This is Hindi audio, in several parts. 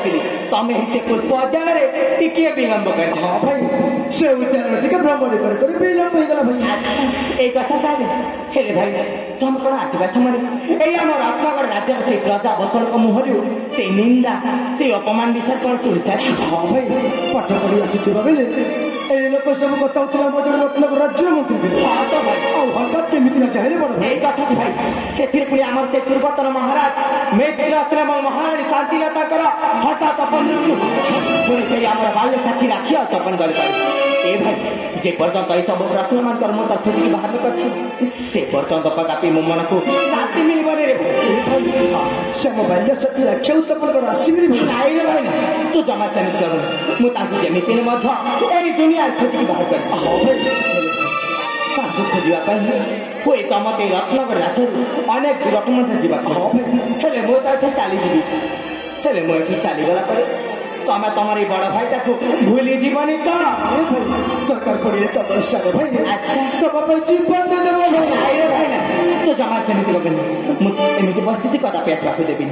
बसती तमें से पुष्प उद्यान टिके विलंब कर। हाँ भाई से उद्यान टिके भ्रमण कर विलंब हो गला भाई। अच्छा ए कथा ताले हेले भाई तुम कौन आसवा समय ए आम रत्नगढ़ राज्य से प्रजा बचन मुहर से निंदा से अपमान विषय कौन शुणी सारी। हाँ भाई पाठ पढ़ी आसुवा बेले ए लोक सब कथा होता मो जन रत्नगढ़ राज्य मंत्री। हाँ तो भाई आ हठात केमिति ना चाहे बड़ ए कथा कि भाई से फिर पुणी आमर से पूर्वतन महाराज मेघराश्रम महारानी शांतिलता कर हठात अपन पुणी से आमर बाल्य साथी राखी तपन कर ए भाई जे पर्यंत ये सब प्रश्न मान कर मोर खोजी बाहर कर से पर्यंत कदापि मो मन को शांति मिलबने रे से बाल्य साथी राखी तपन कर आसीबी भाई रे भाई तू जमा से कर मु ताकू जेमिति ने मध्य ए दुनिया खोजी बाहर कर। हाँ भाई ताकू खोजिबा हुए तो मत रत्नगढ़ राज्य अनेक दूर को मत जीवा। हाँ भाई हेले मु तो चली जीवी हेले मु ये चलीगला तमें तुम बड़ भाईटा को भूली जीवनी तो दरकार पड़े तब भाई। अच्छा तो बाबा जीवन दे देबो भाई भाई ना तो जमा सेमिति लगनी एमिति परिस्थिति कदापि आसवा देवी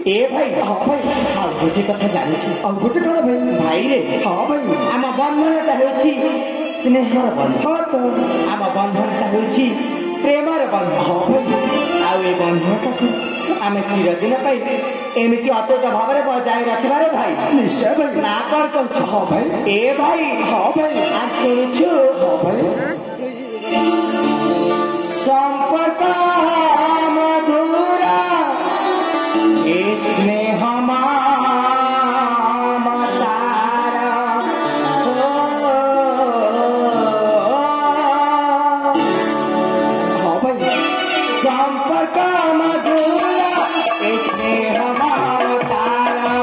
ए भाई। हाँ भाई हाँ गोटे कथा जानी आ गोटे कौन भाई भाई रे। हाँ भाई आम बंधनटा हूँ स्नेहर बंधन। हाँ तो आम बंधनटा हूँ प्रेमर बंधन। हाँ भाई आउ ए बंधनटा आम चिरदिन एमती अतुट भाव में बजाय रखबारे भाई। निश्चय भाई ना कर कहूँ। हाँ भाई ए भाई हाँ भाई आज शुणुछु। हाँ भाई संपर्क मधुरा स्नेह हाँ भाई संपर्क मधुरा स्नेह तारा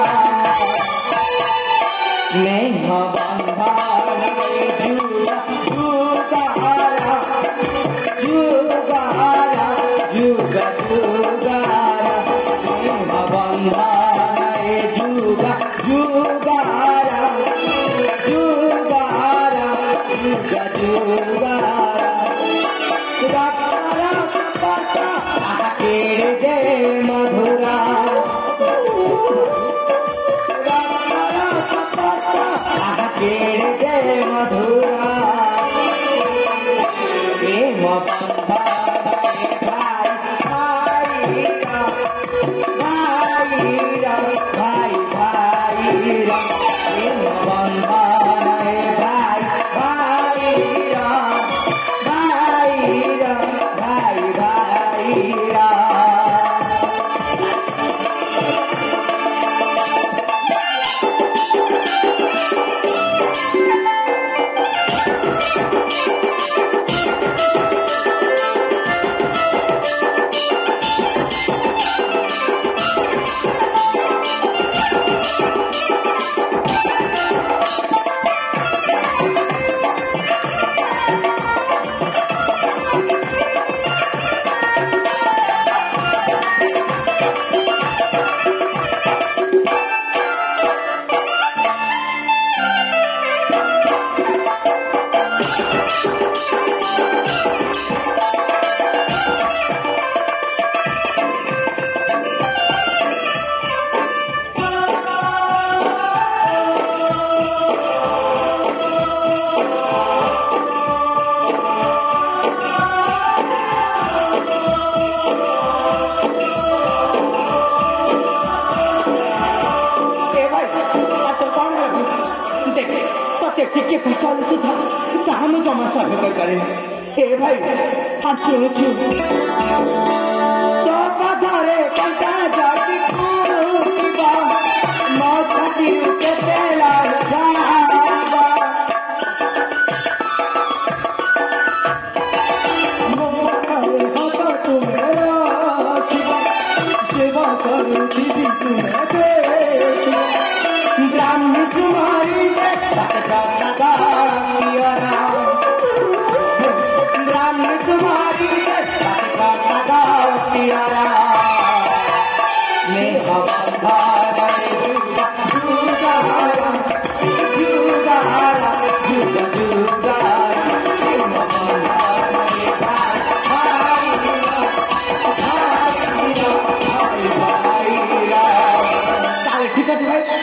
स्नेह टिके कष्ट सुधा जहाँ मैं जमा सभ्य करे हे भाई हम शुणुछु तो पधारे कंटा जाति पूर्वा मौछी के तेला जावा मोहर होता तुम्हारा सेवा करूँ दीदी तुम्हें ब्राह्मण कुमारी ब्राह्मण कुमारी स्नेह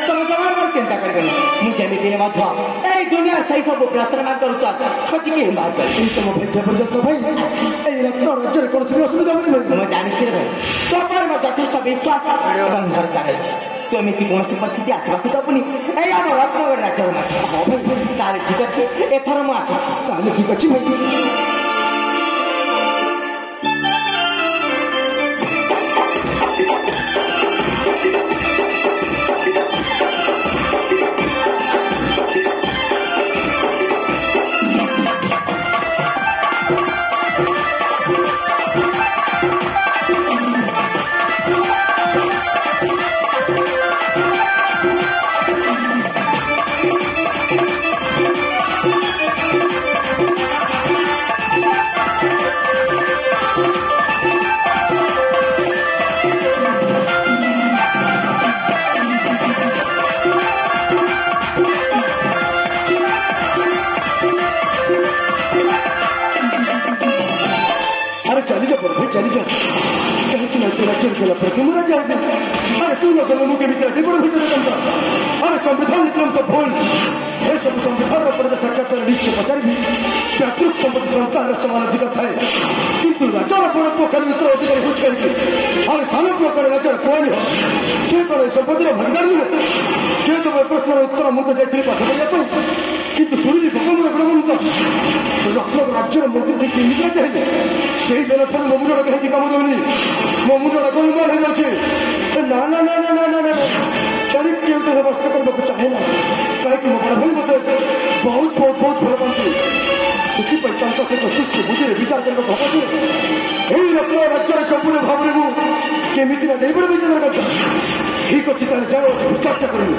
ତମେ ଜମା ମୋର ଚିନ୍ତା କରିବନି ମୁଁ ଯେମିତି ମଧ୍ୟ ଏଇ ଦୁନିଆ ସେଇ ସବୁ ପ୍ରାର୍ଥନା ମାର୍ଗ କରୁଥିବା ଖୋଜିକି ବାହାର କରିବି ତମ ଭାଗ୍ୟ ପର୍ଯ୍ୟନ୍ତ ଭାଇ ଏଇ ରତ୍ନ ରାଜ୍ୟରେ କୌଣସି ବି ଅସୁବିଧା ହବନି ଭାଇ ମୁଁ ଜାଣିଛି ରେ ଭାଇ ତମର ମୋ ଯଥେଷ୍ଟ ବିଶ୍ୱାସ ଏବଂ ଭରସା ରହିଛି ତୁ ଏମିତି କୌଣସି ପରିସ୍ଥିତି ଆସିବାକୁ ଦେବୁନି ଏଇ ଆମ ରତ୍ନଗଡ଼ ରାଜ୍ୟର ମାତ୍ର ହଁ ଭାଇ ତାହେଲେ ଠିକ ଅଛି ଏଥର ମୁଁ ଆସୁଛି ତାହେଲେ ଠିକ ଅଛି ଭାଇ चली जा कहीं तू राज्य गला पर तुम राजा अरे तू न गलो मुके भीतर जे बड़ भीतर तंत्र अरे संविधान नियम सब भूल हे सब संविधान पर सरकार निश्चय पचार भी पैतृक संपत्ति संस्थान समान अधिकार थाए किंतु राजा बड़ पोखर उत्तराधिकारी हो करके अरे सानो प्रकार राजा कोई हो से तळे संपत्ति भागीदार नहीं के तो प्रश्न उत्तर मुझे जाइए पाठ पढ़ा किंतु सुनिली भगवान गुणवंत रत्न राज्यर मंत्री केमिति चाहिए से जन पर मुंडा कहीं काम देवनी मो मुंडा गोलमाल हो जाए ना ना ना ना ना ना ना कहीं क्यों तो नष्ट करने को चाहे ना कहीं मो बड़ा भाई मत बहुत बहुत बहुत भल पाती से सुस्थ बुद्धि विचार करने को हम रत्न राज्य संपूर्ण भाव में मुझे ना जापड़े विचार करता ठीक अच्छी तरह जाओ विचार करूँ